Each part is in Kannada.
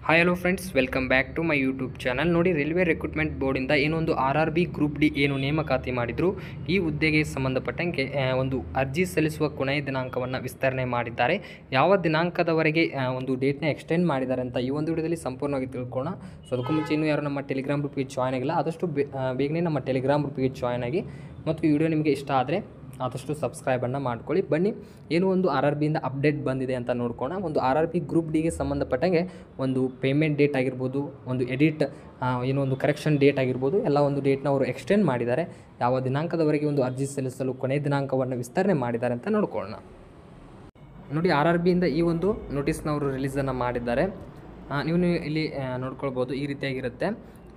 Hi hello friends, welcome back to my YouTube channel. ನೋಡಿ, ರೈಲ್ವೆ ರಿಕ್ರೂಟ್ಮೆಂಟ್ ಬೋರ್ಡಿಂದ ಏನೊಂದು RRB ಗ್ರೂಪ್ ಡಿ ಏನು ನೇಮಕಾತಿ ಮಾಡಿದ್ರು, ಈ ಹುದ್ದೆಗೆ ಸಂಬಂಧಪಟ್ಟಂಗೆ ಒಂದು ಅರ್ಜಿ ಸಲ್ಲಿಸುವ ಕೊನೆಯ ದಿನಾಂಕವನ್ನು ವಿಸ್ತರಣೆ ಮಾಡಿದ್ದಾರೆ. ಯಾವ ದಿನಾಂಕದವರೆಗೆ ಒಂದು ಡೇಟ್ನ ಎಕ್ಸ್ಟೆಂಡ್ ಮಾಡಿದ್ದಾರೆ ಅಂತ ಈ ಒಂದು ವಿಡಿಯೋದಲ್ಲಿ ಸಂಪೂರ್ಣವಾಗಿ ತಿಳ್ಕೊಳ್ಳೋಣ. ಸೊ ಅದಕ್ಕೂ ಮುಂಚೆ ಇನ್ನೂ ಯಾರು ನಮ್ಮ ಟೆಲಿಗ್ರಾಮ್ ಗ್ರೂಪ್ಗೆ ಜಾಯ್ನ್ ಆಗಿಲ್ಲ, ಆದಷ್ಟು ಬೇಗನೆ ನಮ್ಮ ಟೆಲಿಗ್ರಾಮ್ ಗ್ರೂಪ್ಗೆ ಜಾಯ್ನ್ ಆಗಿ, ಮತ್ತು ಈ ವಿಡಿಯೋ ನಿಮಗೆ ಇಷ್ಟ ಆದರೆ ಆದಷ್ಟು ಸಬ್ಸ್ಕ್ರೈಬನ್ನು ಮಾಡ್ಕೊಳ್ಳಿ. ಬನ್ನಿ, ಏನು ಒಂದು RRBಯಿಂದ ಅಪ್ಡೇಟ್ ಬಂದಿದೆ ಅಂತ ನೋಡ್ಕೋಣ. ಒಂದು RRB ಗ್ರೂಪ್ ಡಿಗೆ ಸಂಬಂಧಪಟ್ಟಂಗೆ ಒಂದು ಪೇಮೆಂಟ್ ಡೇಟ್ ಆಗಿರ್ಬೋದು, ಒಂದು ಎಡಿಟ್ ಏನೋ ಒಂದು ಕರೆಕ್ಷನ್ ಡೇಟ್ ಆಗಿರ್ಬೋದು, ಎಲ್ಲ ಒಂದು ಡೇಟ್ನ ಅವರು ಎಕ್ಸ್ಟೆಂಡ್ ಮಾಡಿದ್ದಾರೆ. ಯಾವ ದಿನಾಂಕದವರೆಗೆ ಒಂದು ಅರ್ಜಿ ಸಲ್ಲಿಸಲು ಕೊನೆಯ ದಿನಾಂಕವನ್ನು ವಿಸ್ತರಣೆ ಮಾಡಿದ್ದಾರೆ ಅಂತ ನೋಡ್ಕೊಳ್ಳೋಣ. ನೋಡಿ, RRBಯಿಂದ ಈ ಒಂದು ನೋಟಿಸ್ನ ಅವರು ರಿಲೀಸನ್ನು ಮಾಡಿದ್ದಾರೆ. ನೀವು ಇಲ್ಲಿ ನೋಡ್ಕೊಳ್ಬೋದು, ಈ ರೀತಿಯಾಗಿರುತ್ತೆ.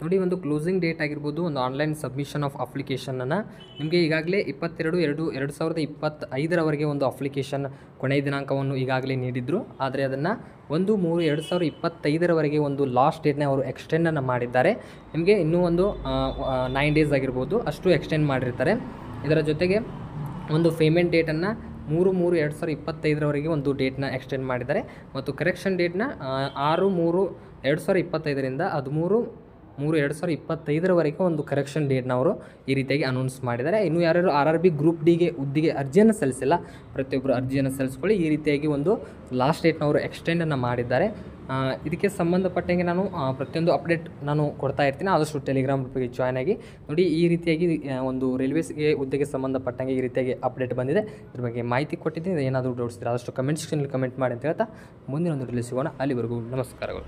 ನೋಡಿ, ಒಂದು ಕ್ಲೋಸಿಂಗ್ ಡೇಟ್ ಆಗಿರ್ಬೋದು, ಒಂದು ಆನ್ಲೈನ್ ಸಬ್ಮಿಷನ್ ಆಫ್ ಅಪ್ಲಿಕೇಶನನ್ನು ನಿಮಗೆ ಈಗಾಗಲೇ 22/2/2025 ಒಂದು ಅಪ್ಲಿಕೇಶನ್ ಕೊನೆಯ ದಿನಾಂಕವನ್ನು ಈಗಾಗಲೇ ನೀಡಿದ್ರು. ಆದರೆ ಅದನ್ನು 1/3/2025 ಒಂದು ಲಾಸ್ಟ್ ಡೇಟ್ನ ಅವರು ಎಕ್ಸ್ಟೆಂಡನ್ನು ಮಾಡಿದ್ದಾರೆ. ನಿಮಗೆ ಇನ್ನೂ ಒಂದು 9 ಡೇಸ್ ಆಗಿರ್ಬೋದು ಅಷ್ಟು ಎಕ್ಸ್ಟೆಂಡ್ ಮಾಡಿರ್ತಾರೆ. ಇದರ ಜೊತೆಗೆ ಒಂದು ಪೇಮೆಂಟ್ ಡೇಟನ್ನು 3/3/2025 ಒಂದು ಡೇಟ್ನ ಎಕ್ಸ್ಟೆಂಡ್ ಮಾಡಿದ್ದಾರೆ. ಮತ್ತು ಕರೆಕ್ಷನ್ ಡೇಟ್ನ 6/3/2025 13/3/2025 ಒಂದು ಕರೆಕ್ಷನ್ ಡೇಟ್ನ ಅವರು ಈ ರೀತಿಯಾಗಿ ಅನೌನ್ಸ್ ಮಾಡಿದ್ದಾರೆ. ಇನ್ನು ಯಾರ್ಯಾರು RRB ಗ್ರೂಪ್ ಡಿಗೆ ಹುದ್ದೆಗೆ ಅರ್ಜಿಯನ್ನು ಸಲ್ಲಿಸಿಲ್ಲ, ಪ್ರತಿಯೊಬ್ಬರು ಅರ್ಜಿಯನ್ನು ಸಲ್ಲಿಸ್ಕೊಳ್ಳಿ. ಈ ರೀತಿಯಾಗಿ ಒಂದು ಲಾಸ್ಟ್ ಡೇಟ್ನ ಅವರು ಎಕ್ಸ್ಟೆಂಡನ್ನು ಮಾಡಿದ್ದಾರೆ. ಇದಕ್ಕೆ ಸಂಬಂಧಪಟ್ಟಂಗೆ ನಾನು ಪ್ರತಿಯೊಂದು ಅಪ್ಡೇಟ್ ನಾನು ಕೊಡ್ತಾ ಇರ್ತೀನಿ, ಆದಷ್ಟು ಟೆಲಿಗ್ರಾಮ್ ಗ್ರೂಪಿಗೆ ಜಾಯ್ನ್ ಆಗಿ. ನೋಡಿ, ಈ ರೀತಿಯಾಗಿ ಒಂದು ರೈಲ್ವೇಸ್ಗೆ ಹುದ್ದೆಗೆ ಸಂಬಂಧಪಟ್ಟಂಗೆ ಈ ರೀತಿಯಾಗಿ ಅಪ್ಡೇಟ್ ಬಂದಿದೆ. ಇದ್ರ ಬಗ್ಗೆ ಮಾಹಿತಿ ಕೊಟ್ಟಿದ್ದೀನಿ. ಏನಾದರೂ ಡೌಟ್ಸ್ ಇದ್ದರೆ ಆದಷ್ಟು ಕಮೆಂಟ್ ಸೆಕ್ಷನಲ್ಲಿ ಕಮೆಂಟ್ ಮಾಡಿ ಅಂತ ಹೇಳ್ತಾ ಮುಂದಿನ ಒಂದು ರಿಲೀಸ್ ಸಿಗೋಣ. ಅಲ್ಲಿವರೆಗೂ ನಮಸ್ಕಾರಗಳು.